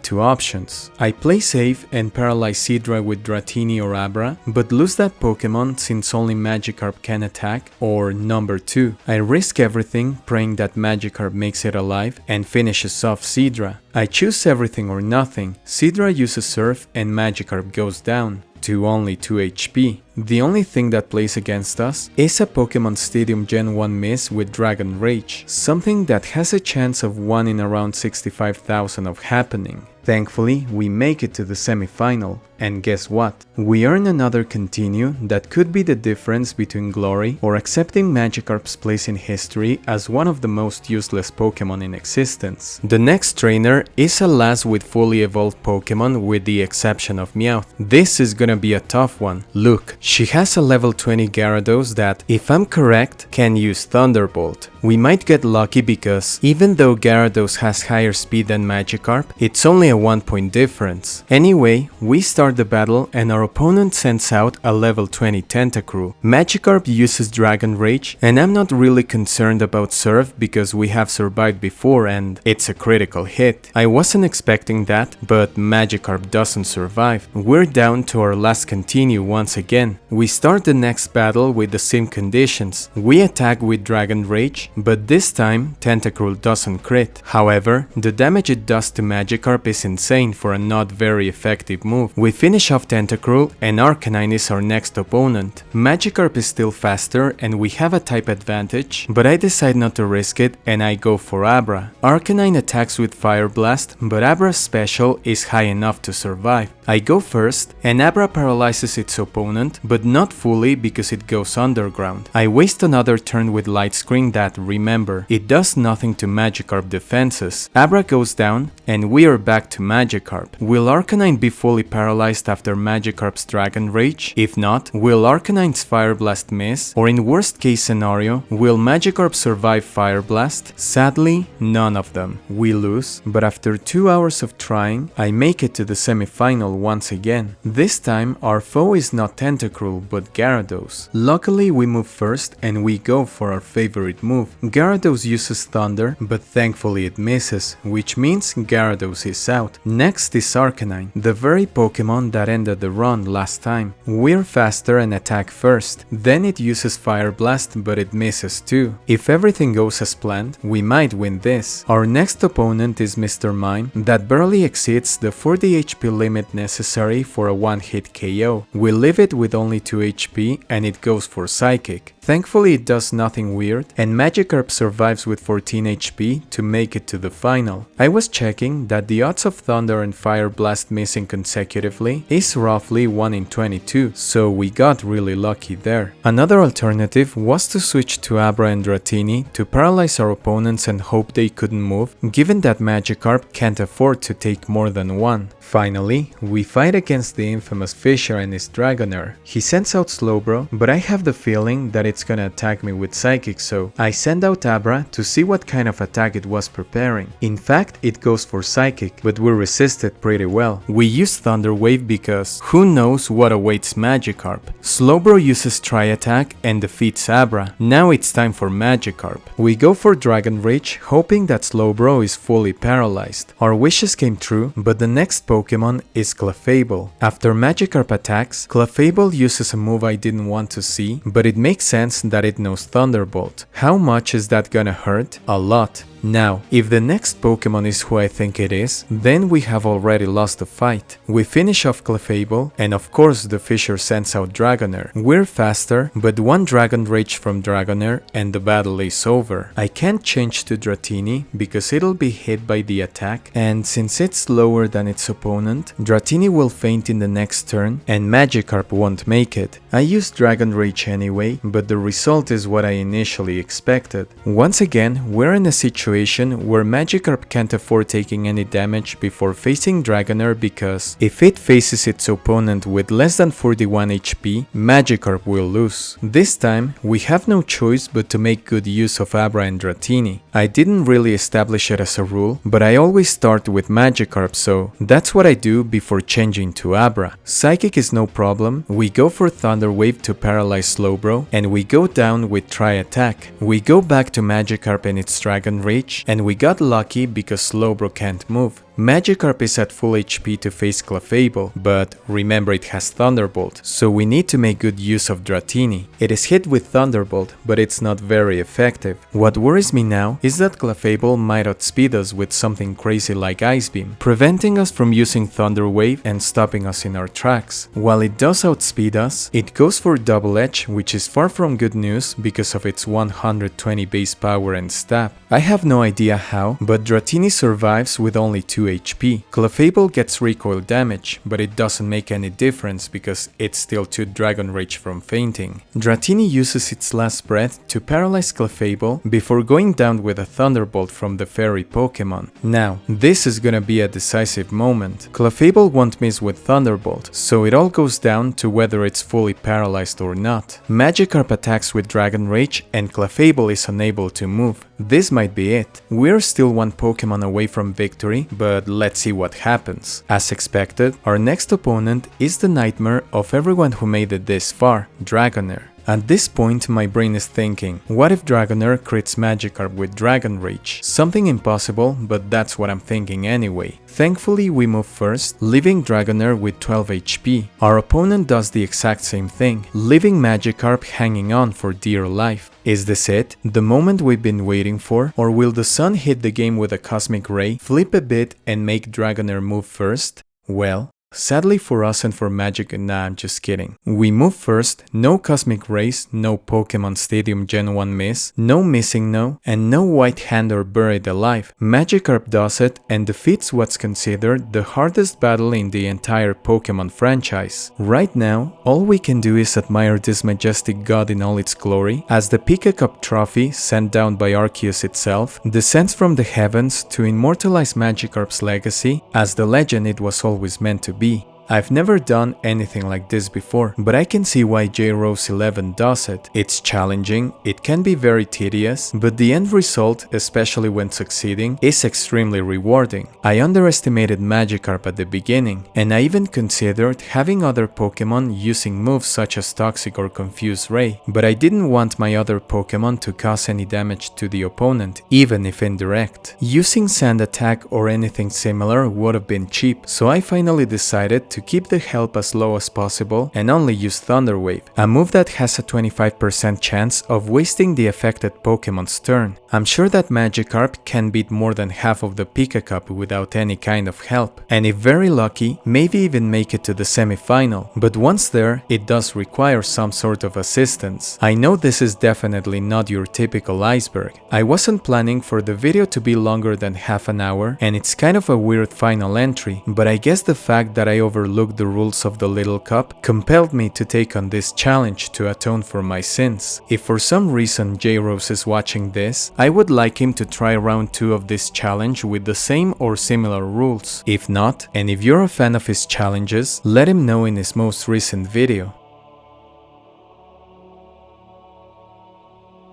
two options. I play safe and paralyze Seadra with Dratini or Abra, but lose that Pokemon since only Magikarp can attack, or number 2. I risk everything praying that Magikarp makes it alive and finishes off Seadra. I choose everything or nothing. Seadra uses Surf and Magikarp goes down to only 2 HP. The only thing that plays against us is a Pokemon Stadium Gen 1 miss with Dragon Rage, something that has a chance of 1 in around 65,000 of happening. Thankfully, we make it to the semi-final, and guess what? We earn another continue that could be the difference between glory or accepting Magikarp's place in history as one of the most useless Pokemon in existence. The next trainer is a lass with fully evolved Pokemon with the exception of Meowth. This is gonna be a tough one. Look, she has a level 20 Gyarados that, if I'm correct, can use Thunderbolt. We might get lucky because, even though Gyarados has higher speed than Magikarp, it's only a 1-point difference. Anyway, we start the battle and our opponent sends out a level 20 Tentacruel. Magikarp uses Dragon Rage and I'm not really concerned about Surf because we have survived before and it's a critical hit. I wasn't expecting that, but Magikarp doesn't survive. We're down to our last continue once again. We start the next battle with the same conditions. We attack with Dragon Rage, but this time Tentacruel doesn't crit. However, the damage it does to Magikarp is insane for a not very effective move. We finish off Tentacruel and Arcanine is our next opponent. Magikarp is still faster and we have a type advantage, but I decide not to risk it and I go for Abra. Arcanine attacks with Fire Blast, but Abra's special is high enough to survive. I go first and Abra paralyzes its opponent, but not fully because it goes underground. I waste another turn with Light Screen that, remember, it does nothing to Magikarp defenses. Abra goes down and we are back to Magikarp. Will Arcanine be fully paralyzed after Magikarp's Dragon Rage? If not, will Arcanine's Fire Blast miss? Or in worst case scenario, will Magikarp survive Fire Blast? Sadly, none of them. We lose, but after 2 hours of trying, I make it to the semi-final once again. This time, our foe is not Tentacruel, but Gyarados. Luckily, we move first and we go for our favorite move. Gyarados uses Thunder, but thankfully it misses, which means Gyarados is out. Next is Arcanine, the very Pokemon that ended the run last time. We're faster and attack first, then it uses Fire Blast but it misses too. If everything goes as planned, we might win this. Our next opponent is Mr. Mime that barely exceeds the 40 HP limit necessary for a one-hit KO. We leave it with only 2 HP and it goes for Psychic. Thankfully it does nothing weird and Magikarp survives with 14 HP to make it to the final. I was checking that the odds of Thunder and Fire Blast missing consecutively is roughly 1 in 22, so we got really lucky there. Another alternative was to switch to Abra and Dratini to paralyze our opponents and hope they couldn't move, given that Magikarp can't afford to take more than one. Finally, we fight against the infamous Fisher and his Dragonair. He sends out Slowbro, but I have the feeling that it's gonna attack me with Psychic, so I send out Abra to see what kind of attack it was preparing. In fact, it goes for Psychic, but we resisted pretty well. We use Thunder Wave because who knows what awaits Magikarp. Slowbro uses Tri-Attack and defeats Abra. Now it's time for Magikarp. We go for Dragon Rage, hoping that Slowbro is fully paralyzed. Our wishes came true, but the next Pokemon is Clefable. After Magikarp attacks, Clefable uses a move I didn't want to see, but it makes sense that it knows Thunderbolt. How much is that gonna hurt? A lot. Now, if the next Pokémon is who I think it is, then we have already lost the fight. We finish off Clefable, and of course the Fisher sends out Dragonair. We're faster, but one Dragon Rage from Dragonair and the battle is over. I can't change to Dratini because it'll be hit by the attack, and since it's lower than its opponent, Dratini will faint in the next turn and Magikarp won't make it. I used Dragon Rage anyway, but the result is what I initially expected. Once again, we're in a situation where Magikarp can't afford taking any damage before facing Dragonair because if it faces its opponent with less than 41 HP, Magikarp will lose. This time, we have no choice but to make good use of Abra and Dratini. I didn't really establish it as a rule, but I always start with Magikarp, so that's what I do before changing to Abra. Psychic is no problem, we go for Thunder Wave to paralyze Slowbro, and we go down with Tri-Attack. We go back to Magikarp and its Dragon Rage, and we got lucky because Slowbro can't move. Magikarp is at full HP to face Clefable, but remember it has Thunderbolt, so we need to make good use of Dratini. It is hit with Thunderbolt, but it's not very effective. What worries me now is that Clefable might outspeed us with something crazy like Ice Beam, preventing us from using Thunder Wave and stopping us in our tracks. While it does outspeed us, it goes for Double Edge, which is far from good news because of its 120 base power and stab. I have no idea how, but Dratini survives with only 2 HP. Clefable gets recoil damage, but it doesn't make any difference because it's still 2 Dragon Rage from fainting. Dratini uses its last breath to paralyze Clefable before going down with a Thunderbolt from the Fairy Pokémon. Now, this is gonna be a decisive moment. Clefable won't miss with Thunderbolt, so it all goes down to whether it's fully paralyzed or not. Magikarp attacks with Dragon Rage and Clefable is unable to move. This might be it. We're still one Pokémon away from victory, but let's see what happens. As expected, our next opponent is the nightmare of everyone who made it this far, Dragonair. At this point, my brain is thinking, what if Dragonair crits Magikarp with Dragon Rage? Something impossible, but that's what I'm thinking anyway. Thankfully, we move first, leaving Dragonair with 12 HP. Our opponent does the exact same thing, leaving Magikarp hanging on for dear life. Is this it? The moment we've been waiting for? Or will the sun hit the game with a cosmic ray, flip a bit and make Dragonair move first? Well, sadly for us and for nah, I'm just kidding. We move first, no Cosmic Rays, no Pokemon Stadium Gen 1 miss, no Missing No, and no White Hand or Buried Alive. Magikarp does it and defeats what's considered the hardest battle in the entire Pokemon franchise. Right now, all we can do is admire this majestic god in all its glory, as the Pika Cup trophy, sent down by Arceus itself, descends from the heavens to immortalize Magikarp's legacy as the legend it was always meant to be. I've never done anything like this before, but I can see why J-Rose 11 does it. It's challenging, it can be very tedious, but the end result, especially when succeeding, is extremely rewarding. I underestimated Magikarp at the beginning, and I even considered having other Pokemon using moves such as Toxic or Confuse Ray, but I didn't want my other Pokemon to cause any damage to the opponent, even if indirect. Using Sand Attack or anything similar would have been cheap, so I finally decided to keep the help as low as possible and only use Thunder Wave, a move that has a 25% chance of wasting the affected Pokemon's turn. I'm sure that Magikarp can beat more than half of the Pika Cup without any kind of help, and if very lucky, maybe even make it to the semi-final, but once there, it does require some sort of assistance. I know this is definitely not your typical Iceberg. I wasn't planning for the video to be longer than half an hour, and it's kind of a weird final entry, but I guess the fact that I overlooked the rules of the Little Cup compelled me to take on this challenge to atone for my sins. If for some reason J-Rose is watching this, I would like him to try round 2 of this challenge with the same or similar rules. If not, and if you're a fan of his challenges, let him know in his most recent video.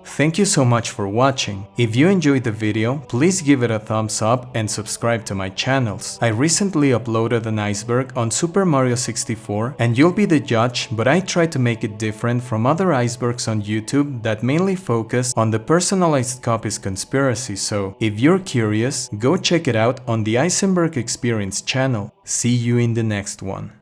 Thank you so much for watching. If you enjoyed the video, please give it a thumbs up and subscribe to my channels. I recently uploaded an Iceberg on Super Mario 64 and you'll be the judge, but I try to make it different from other Icebergs on YouTube that mainly focus on the personalized copies conspiracy, so if you're curious, go check it out on the EisenBerg Experience channel. See you in the next one.